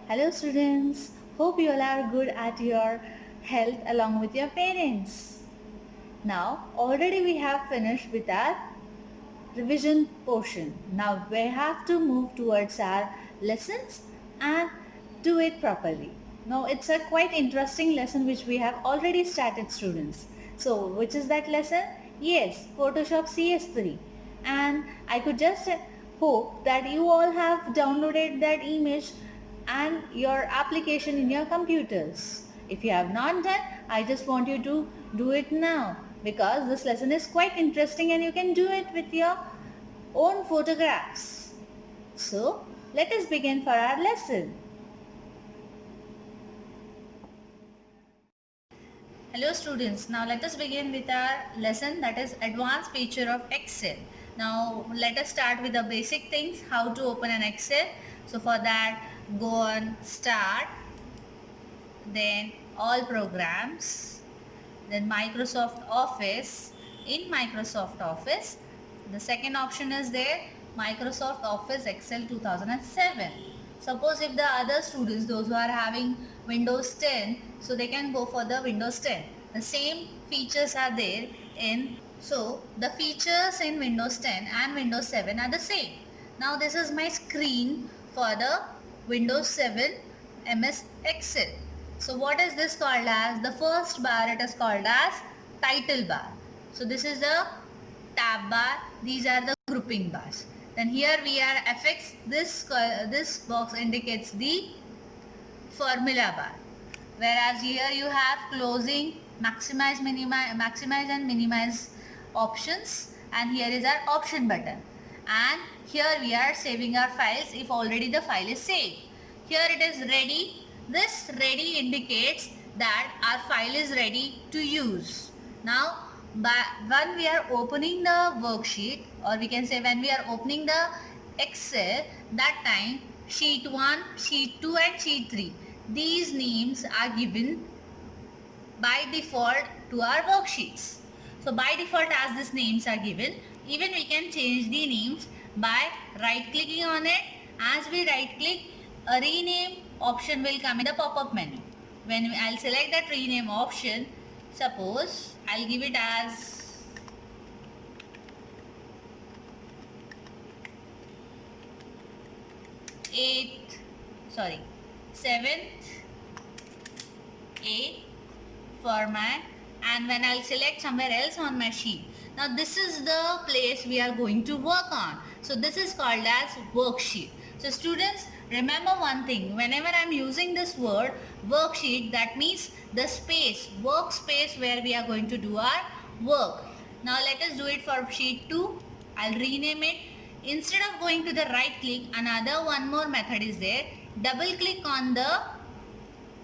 Hello students, hope you all are good at your health along with your parents. Now already we have finished with our revision portion. Now we have to move towards our lessons and do it properly. Now it's a quite interesting lesson which we have already started students. So which is that lesson? Yes, Photoshop CS3. And I could just hope that you all have downloaded that image and your application in your computers. If you have not done, I just want you to do it now because this lesson is quite interesting and you can do it with your own photographs. So let us begin for our lesson. Hello students, now let us begin with our lesson, that is advanced feature of Excel. Now let us start with the basic things, how to open an Excel. So for that, go on start, then all programs, then Microsoft Office. In Microsoft Office, the second option is there, Microsoft Office Excel 2007. Suppose if the other students, those who are having Windows 10, so they can go for the Windows 10. The same features are there in, so the features in Windows 10 and Windows 7 are the same. Now this is my screen for the Windows 7 MS Excel. So what is this called as? The first bar, it is called as title bar. So this is the tab bar. These are the grouping bars. Then here we are FX. This box indicates the formula bar. Whereas here you have closing, maximize, maximize and minimize options. And here is our option button. And here we are saving our files if already the file is saved. Here it is ready. This ready indicates that our file is ready to use. Now when we are opening the worksheet, or we can say when we are opening the Excel, that time sheet 1, sheet 2 and sheet 3. These names are given by default to our worksheets. So by default as these names are given, even we can change the names by right clicking on it. As we right click, a rename option will come in the pop-up menu. When I'll select that rename option, suppose I'll give it as seventh A format, and when I'll select somewhere else on my sheet. Now this is the place we are going to work on. So this is called as worksheet. So students, remember one thing, whenever I'm using this word worksheet, that means the space, workspace where we are going to do our work. Now let us do it for sheet 2. I'll rename it. Instead of going to the right click, another one more method is there. Double click on the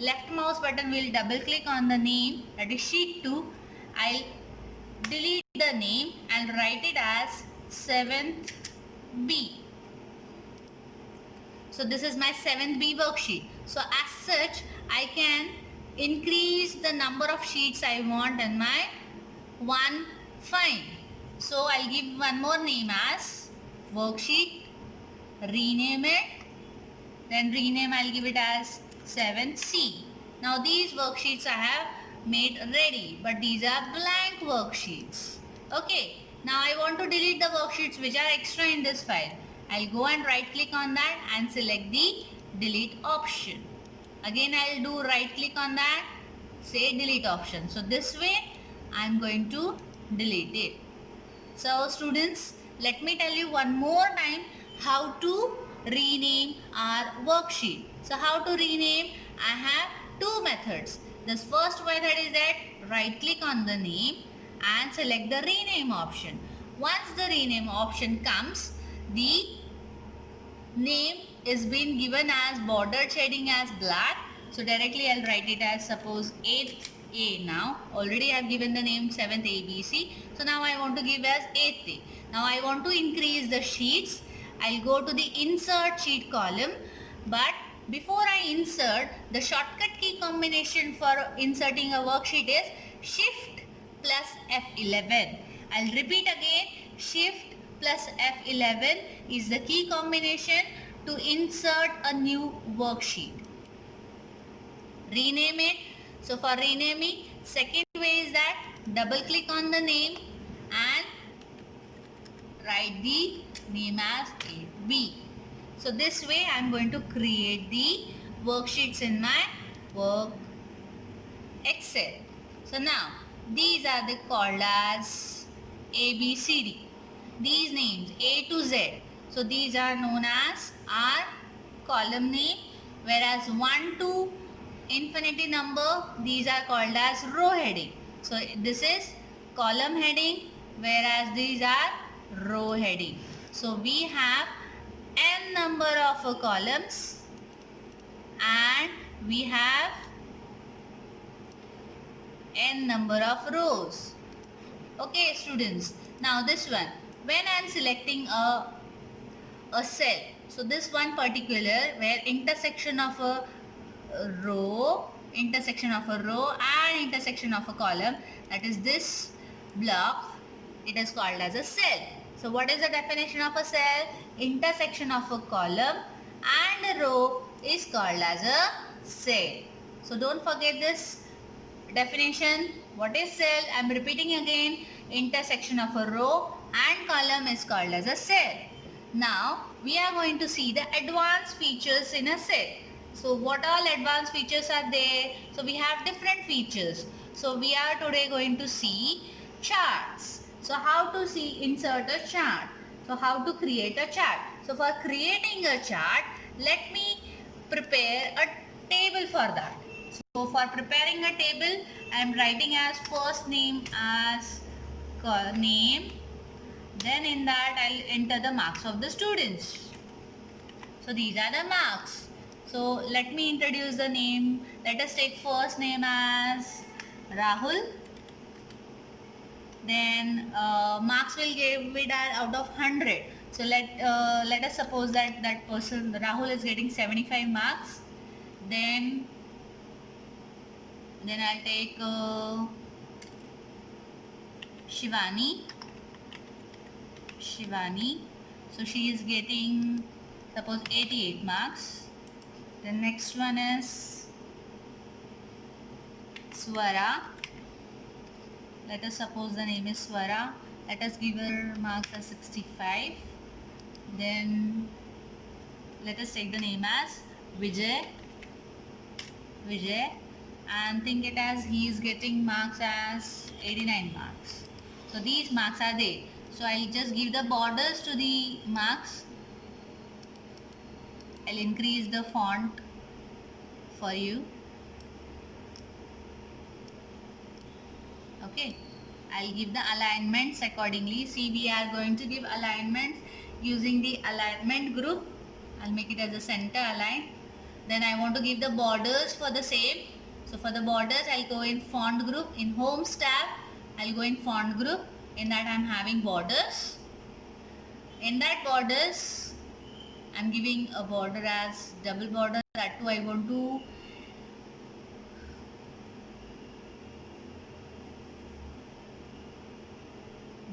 left mouse button, will double click on the name, that is sheet 2. I'll delete the name and write it as 7th B. So this is my 7th B worksheet. So as such, I can increase the number of sheets I want in my one file. So I'll give one more name as worksheet, rename it, then rename I'll give it as 7C. Now these worksheets I have made ready, but these are blank worksheets. Okay, now I want to delete the worksheets which are extra in this file. I'll go and right click on that and select the delete option. Again I'll do right click on that, say delete option. So this way I'm going to delete it. So students, let me tell you one more time how to rename our worksheet. So how to rename? I have two methods. This first method is that right click on the name and select the rename option. Once the rename option comes, the name is being given as border shading as black. So directly I'll write it as suppose 8th A now. Already I have given the name 7th ABC. So now I want to give as 8th A. Now I want to increase the sheets. I'll go to the insert sheet column, but before I insert, the shortcut key combination for inserting a worksheet is Shift plus F11. I'll repeat again, Shift plus F11 is the key combination to insert a new worksheet. Rename it. So for renaming, second way is that double click on the name and write the name as AB. So this way I am going to create the worksheets in my work Excel. So now these are the called as ABCD. These names A to Z. So these are known as our column name, whereas 1 to infinity number, these are called as row heading. So this is column heading, whereas these are row heading. So we have n number of columns and we have n number of rows. Okay students, now this one, when I am selecting a cell, so this one particular where intersection of a row and intersection of a column, that is this block, it is called as a cell. So what is the definition of a cell? Intersection of a column and a row is called as a cell. So don't forget this definition. What is cell? I am repeating again. Intersection of a row and column is called as a cell. Now we are going to see the advanced features in a cell. So what all advanced features are there? So we have different features. So we are today going to see charts. So how to insert a chart. So how to create a chart. So for creating a chart, let me prepare a table for that. So for preparing a table, I am writing as first name as name. Then in that I'll enter the marks of the students. So these are the marks. So let me introduce the name. Let us take first name as Rahul. Then marks will give it out of 100. So let us suppose that that person Rahul is getting 75 marks. Then I'll take Shivani. So she is getting suppose 88 marks. The next one is Swara. Let us suppose the name is Swara. Let us give her marks as 65. Then let us take the name as Vijay, and think it as he is getting marks as 89 marks. So these marks are there. So I'll just give the borders to the marks. I'll increase the font for you. Okay, I'll give the alignments accordingly. See, we are going to give alignments using the alignment group. I'll make it as a center align. Then I want to give the borders for the same. So for the borders, I'll go in font group. In Homes tab, I'll go in font group. In that I'm having borders. In that borders, I'm giving a border as double border. That too I want to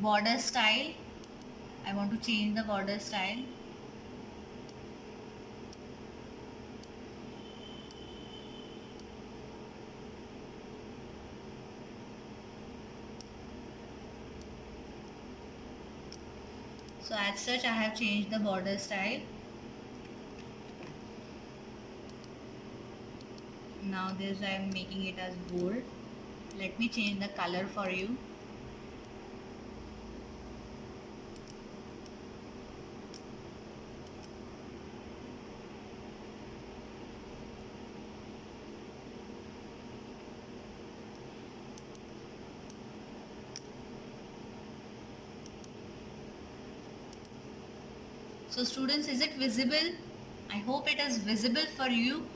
border style. I want to change the border style. So as such I have changed the border style. Now this I am making it as bold. Let me change the color for you. So students, is it visible? I hope it is visible for you.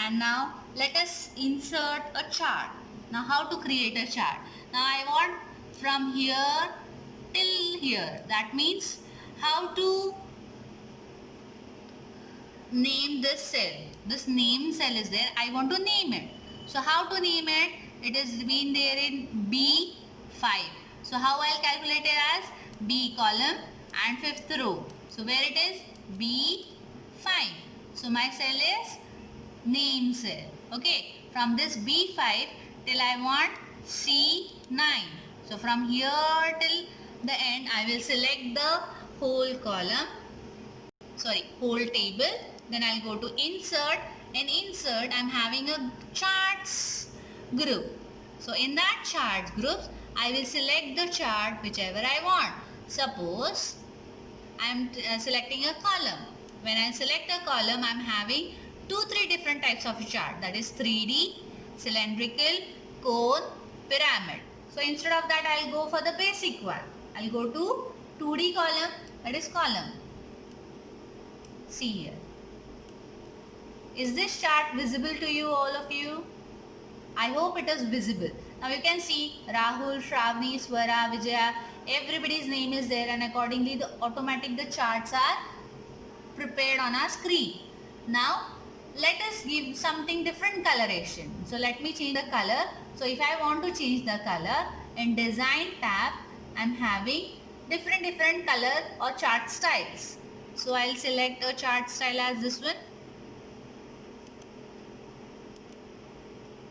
And now let us insert a chart. Now how to create a chart? Now I want from here till here. That means how to name this cell. This name cell is there. I want to name it. So how to name it? It is been there in B5. So how I'll calculate it as B column and fifth row. So where it is? B5. So my cell is name cell. Okay, from this B5 till I want C9. So from here till the end I will select the whole column, whole table. Then I'll go to insert. In insert I'm having a charts group. So in that charts group I will select the chart whichever I want. Suppose I'm selecting a column. When I select a column, I'm having 3 different types of chart. That is 3D, cylindrical, cone, pyramid. So instead of that, I'll go for the basic one. I'll go to 2D column, that is column. See here. Is this chart visible to you, all of you? I hope it is visible. Now you can see Rahul, Shravani, Swara, Vijaya, everybody's name is there, and accordingly the charts are prepared on our screen. Now let us give something different coloration. So let me change the color. So if I want to change the color, in design tab I'm having different color or chart styles. So I'll select a chart style as this one.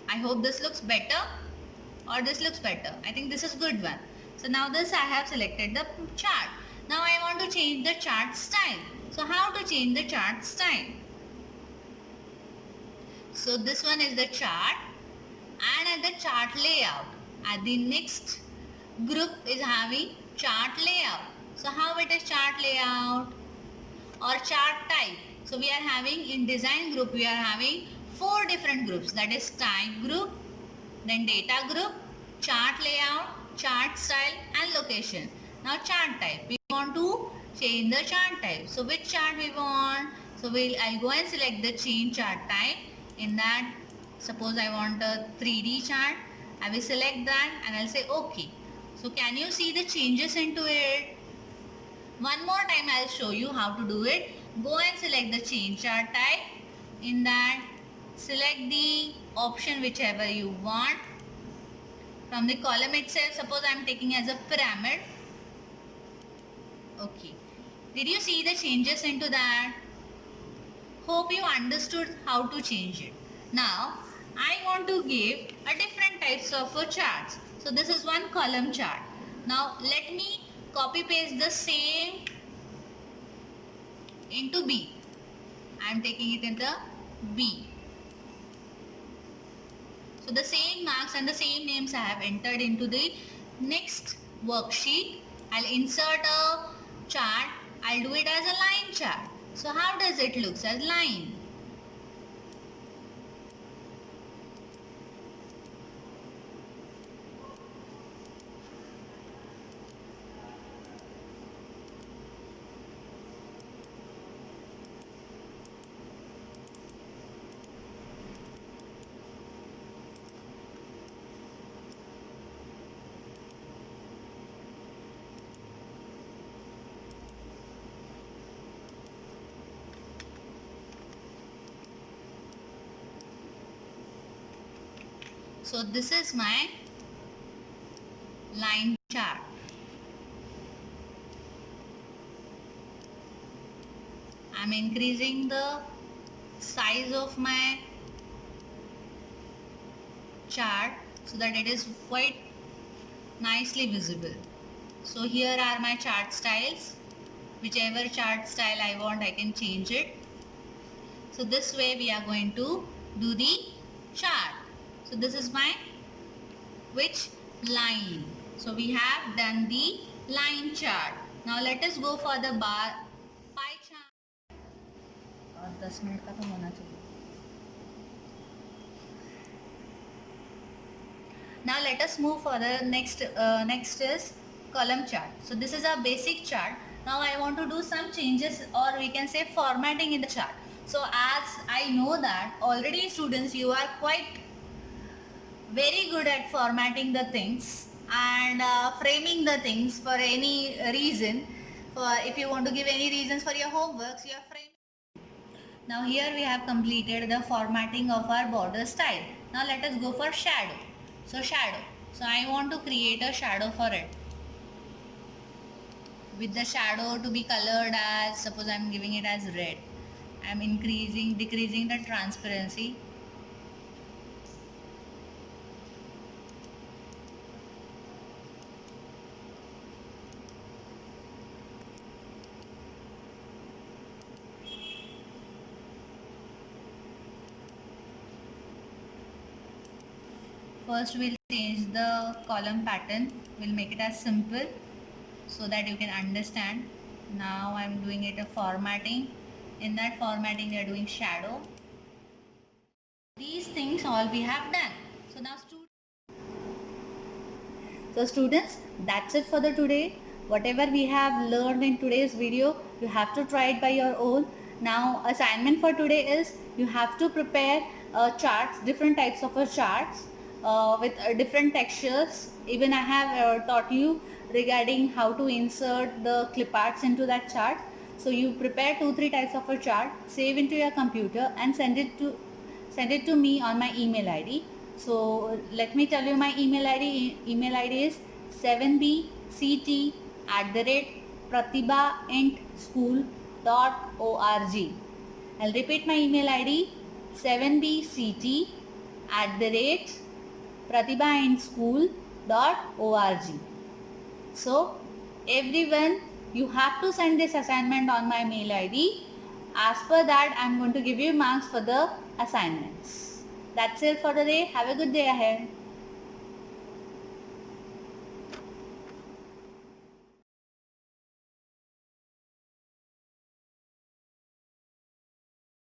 I hope this looks better or this looks better. I think this is good one. So now this I have selected the chart. Now I want to change the chart style. So how to change the chart style? So this one is the chart, and at the chart layout, at the next group is having chart layout. So how it is chart layout or chart type? So we are having in design group, we are having 4 different groups, that is type group, then data group, chart layout, chart style and location. Now chart type, we want to change the chart type. So which chart we want? So I'll go and select the change chart type. In that, suppose I want a 3D chart, I will select that and I'll say OK. So can you see the changes into it? One more time I'll show you how to do it. Go and select the change chart type. In that, select the option whichever you want. From the column itself, suppose I am taking as a pyramid. Okay. Did you see the changes into that? Hope you understood how to change it. Now, I want to give a different types of charts. So this is one column chart. Now, let me copy paste the same into B. I am taking it in the B. So the same marks and the same names I have entered into the next worksheet. I'll insert a chart. I'll do it as a line chart. So how does it look as line? So this is my line chart. I'm increasing the size of my chart so that it is quite nicely visible. So here are my chart styles. Whichever chart style I want, I can change it. So this way we are going to do the chart. So this is my which line. So we have done the line chart. Now let us go for the bar pie chart. और 10 minute का तो होना चाहिए. Now let us move for the next is column chart. So this is a basic chart. Now I want to do some changes, or we can say formatting in the chart. So as I know that already students, you are quite very good at formatting the things and framing the things for any reason. If you want to give any reasons for your homeworks, you are framing. Now here we have completed the formatting of our border style. Now let us go for shadow. So shadow. So I want to create a shadow for it. With the shadow to be colored as, suppose I am giving it as red. I'm decreasing the transparency. First we'll change the column pattern. We'll make it as simple so that you can understand. Now I'm doing it a formatting. In that formatting we are doing shadow. These things all we have done. So students, that's it for the today. Whatever we have learned in today's video, you have to try it by your own. Now assignment for today is you have to prepare charts, different types of charts with different textures. Even I have taught you regarding how to insert the clip arts into that chart. So you prepare 2-3 types of a chart, save into your computer and send it to me on my email ID. So let me tell you my email ID. Email ID is 7bct@pratibhaintschool.org. I'll repeat my email ID 7bct@pratibhaintschool.org. So everyone, you have to send this assignment on my mail ID. As per that, I'm going to give you marks for the assignments. That's it for the day. Have a good day ahead.